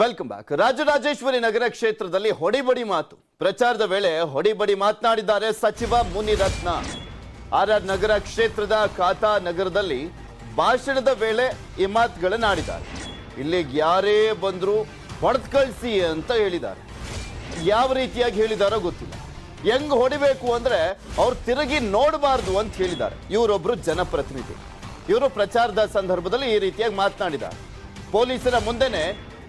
Welcome back. Rajarajeshwari Nagar ಕ್ಷೇತ್ರದಲ್ಲಿ ಹೊಡಿಬಡಿ ಮಾತು ಪ್ರಚಾರದ ವೇಳೆ ಹೊಡಿಬಡಿ ಮಾತನಾಡಿದ್ದಾರೆ ಸಚಿವ ಮುನಿರತ್ನ. ಆರ್ಆರ್ ನಗರ ಕ್ಷೇತ್ರದ ಖಾತಾ ನಗರದಲ್ಲಿ ಭಾಷಣದ ವೇಳೆ ಈ ಮಾತುಗಳನ್ನಾಡಿದ್ದಾರೆ. ಇಲ್ಲಿಗೆ ಯಾರೇ ಬಂದ್ರು ಹೊಡೆದು ಕಳಿಸಿ ಅಂತ ಹೇಳಿದ್ದಾರೆ. ಯಾವ ರೀತಿಯಾಗಿ ಹೇಳಿದಾರೋ ಗೊತ್ತಿಲ್ಲ. ಹೆಂಗ್ ಹೊಡಿಬೇಕು ಅಂದ್ರೆ ಅವ್ರು ತಿರುಗಿ ನೋಡಬಾರ್ದು ಅಂತ ಹೇಳಿದ್ದಾರೆ. ಇವರೊಬ್ರು ಜನಪ್ರತಿನಿಧಿ. ಇವರು ಪ್ರಚಾರದ ಸಂದರ್ಭದಲ್ಲಿ ಈ ರೀತಿಯಾಗಿ ಮಾತನಾಡಿದ್ದಾರೆ. ಪೊಲೀಸರ ಮುಂದೆನೆ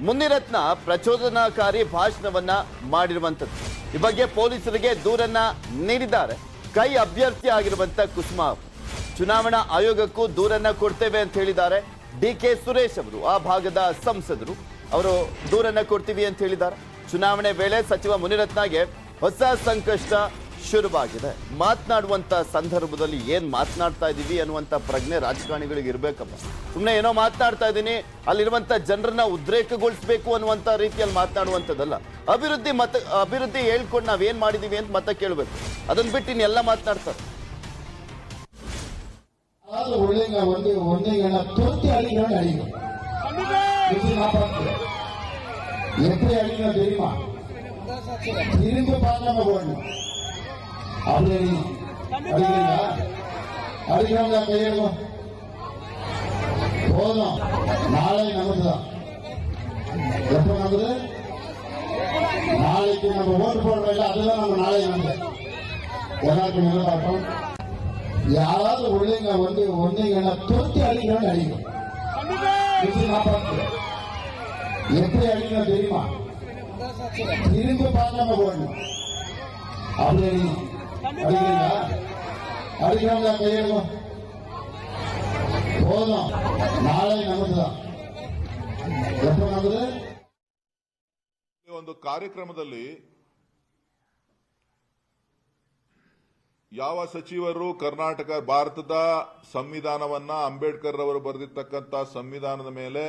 ಮುನಿರತ್ನ ಪ್ರಚೋದನಾಕಾರಿ ಭಾಷಣವನ್ನ ಮಾಡಿರುವಂತದ್ದು. ಈ ಬಗ್ಗೆ ಪೊಲೀಸರಿಗೆ ದೂರನ್ನ ನೀಡಿದ್ದಾರೆ. ಕೈ ಅಭ್ಯರ್ಥಿ ಆಗಿರುವಂತ ಕುಸುಮಾ ಚುನಾವಣಾ ಆಯೋಗಕ್ಕೂ ದೂರನ್ನ ಕೊಡ್ತೇವೆ ಅಂತ ಹೇಳಿದ್ದಾರೆ. ಡಿ.ಕೆ. ಸುರೇಶ್ ಅವರು, ಆ ಭಾಗದ ಸಂಸದರು, ಅವರು ದೂರನ್ನ ಕೊಡ್ತೀವಿ ಅಂತ ಹೇಳಿದ್ದಾರೆ. ಚುನಾವಣೆ ವೇಳೆ ಸಚಿವ ಮುನಿರತ್ನಗೆ ಹೊಸ ಸಂಕಷ್ಟ ಶುರುವಾಗಿದೆ. ಮಾತನಾಡುವಂತ ಸಂದರ್ಭದಲ್ಲಿ ಏನ್ ಮಾತನಾಡ್ತಾ ಇದೀವಿ ಅನ್ನುವಂತ ಪ್ರಜ್ಞೆ ರಾಜಕಾರಣಿಗಳಿಗೆ ಇರ್ಬೇಕಪ್ಪ. ಸುಮ್ಮನೆ ಏನೋ ಮಾತನಾಡ್ತಾ ಇದ್ದೀನಿ, ಅಲ್ಲಿರುವಂತ ಜನರನ್ನ ಉದ್ರೇಕಗೊಳಿಸಬೇಕು ಅನ್ನುವಂತ ರೀತಿಯಲ್ಲಿ ಮಾತನಾಡುವಂಥದ್ದಲ್ಲ. ಅಭಿವೃದ್ಧಿ ಹೇಳ್ಕೊಂಡು ನಾವೇನ್ ಮಾಡಿದೀವಿ ಅಂತ ಮತ್ತೆ ಕೇಳಬೇಕು. ಅದನ್ನ ಬಿಟ್ಟು ಇನ್ನೆಲ್ಲ ಮಾತನಾಡ್ತಾರೆ. போதும். நாளை நமக்குதான். எப்ப நமது நாளைக்கு நம்ம ஓட்டு போடுறோம், அதுதான் நம்ம நாளை வந்து எல்லாருக்கும் எதிர்பார்ப்போம். யாராவது உள்ளீங்க ஒன்னீங்கன்னா தொத்தி அடிக்கணும்னு அடிக்கும். எப்படி அடிக்கணும் தெரியுமா? திரும்பி பார்க்காம போடணும். அப்படி அடிக்கிறீங்களா? அடிக்கிறவங்க கையெழுவோம். போதும். ನಾಳೆ ನಮ್ಮದುதான். எப்ப ನಮ್ಮದು? ಒಂದು ಕಾರ್ಯಕ್ರಮದಲ್ಲಿ ಯಾವ ಸಚಿವರು ಕರ್ನಾಟಕ ಭಾರತದ ಸಂವಿಧಾನವನ್ನ ಅಂಬೇಡ್ಕರ್ ಅವರು ಬರೆದಿರ್ತಕ್ಕಂಥ ಸಂವಿಧಾನದ ಮೇಲೆ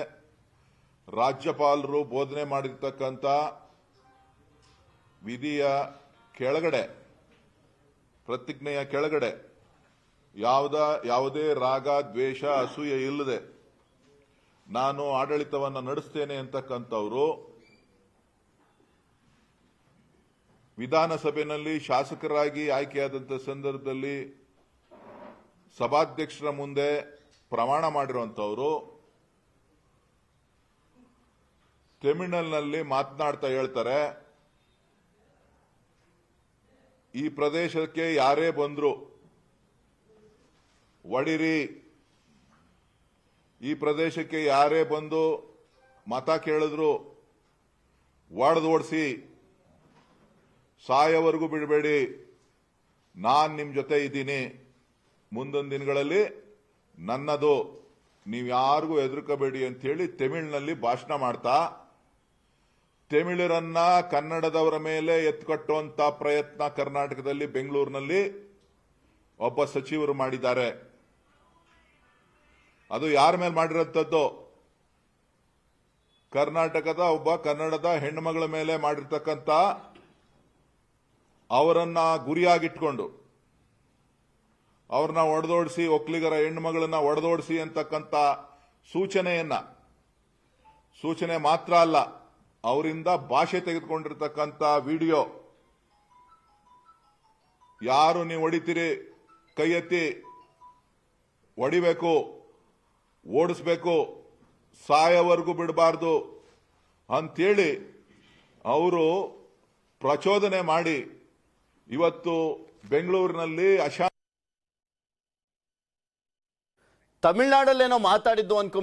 ರಾಜ್ಯಪಾಲರು ಬೋಧನೆ ಮಾಡಿರ್ತಕ್ಕಂಥ ವಿಧಿಯ ಕೆಳಗಡೆ, ಪ್ರತಿಜ್ಞೆಯ ಕೆಳಗಡೆ ಯಾವುದೇ ರಾಗ, ದ್ವೇಷ, ಅಸೂಯೆ ಇಲ್ಲದೆ ನಾನು ಆಡಳಿತವನ್ನು ನಡೆಸ್ತೇನೆ ಅಂತಕ್ಕಂಥವರು ವಿಧಾನಸಭೆಯಲ್ಲಿ ಶಾಸಕರಾಗಿ ಆಯ್ಕೆಯಾದಂಥ ಸಂದರ್ಭದಲ್ಲಿ ಸಭಾಧ್ಯಕ್ಷರ ಮುಂದೆ ಪ್ರಮಾಣ ಮಾಡಿರುವಂತವರು ತಮಿಳಿನಲ್ಲಿ ಮಾತನಾಡ್ತಾ ಹೇಳ್ತಾರೆ, ಈ ಪ್ರದೇಶಕ್ಕೆ ಯಾರೇ ಬಂದ್ರು ಒಡಿರಿ, ಈ ಪ್ರದೇಶಕ್ಕೆ ಯಾರೇ ಬಂದು ಮತ ಕೇಳಿದ್ರು ಓಡಿಸಿ, ಸಾಯವರೆಗೂ ಬಿಡಬೇಡಿ, ನಾನ್ ನಿಮ್ ಜೊತೆ ಇದ್ದೀನಿ, ಮುಂದೊಂದು ದಿನಗಳಲ್ಲಿ ನನ್ನದು, ನೀವ್ಯಾರಿಗೂ ಹೆದರ್ಕೋಬೇಡಿ ಅಂತ ಹೇಳಿ ತಮಿಳಿನಲ್ಲಿ ಭಾಷಣ ಮಾಡ್ತಾ ತಮಿಳರನ್ನ ಕನ್ನಡದವರ ಮೇಲೆ ಎತ್ಕಟ್ಟುವಂತ ಪ್ರಯತ್ನ ಕರ್ನಾಟಕದಲ್ಲಿ ಬೆಂಗಳೂರಿನಲ್ಲಿ ಒಬ್ಬ ಸಚಿವರು ಮಾಡಿದ್ದಾರೆ. ಅದು ಯಾರ ಮೇಲೆ ಮಾಡಿರೋಂಥದ್ದು? ಕರ್ನಾಟಕದ ಒಬ್ಬ ಕನ್ನಡದ ಹೆಣ್ಣುಮಗಳ ಮೇಲೆ ಮಾಡಿರ್ತಕ್ಕಂಥ, ಅವರನ್ನ ಗುರಿಯಾಗಿಟ್ಕೊಂಡು ಅವ್ರನ್ನ ಒಡೆದೋಡಿಸಿ, ಒಕ್ಕಲಿಗರ ಹೆಣ್ಣುಮಗಳನ್ನ ಒಡೆದೋಡಿಸಿ ಅಂತಕ್ಕಂಥ ಸೂಚನೆ ಮಾತ್ರ ಅಲ್ಲ, ಅವರಿಂದ ಭಾಷೆ ತೆಗೆದುಕೊಂಡಿರ್ತಕ್ಕಂಥ ವಿಡಿಯೋ, ಯಾರು ನೀವು ಹೊಡಿತೀರಿ ಕೈ ಎತ್ತಿ, ಹೊಡಿಬೇಕು, ಓಡಿಸ್ಬೇಕು, ಸಾಯವರೆಗೂ ಬಿಡಬಾರ್ದು ಅಂತೇಳಿ ಅವರು ಪ್ರಚೋದನೆ ಮಾಡಿ ಇವತ್ತು ಬೆಂಗಳೂರಿನಲ್ಲಿ ತಮಿಳುನಾಡಲ್ಲೇನೋ ಮಾತಾಡಿದ್ದು ಅನ್ಕೊಂಡ್ಬಿಟ್ಟು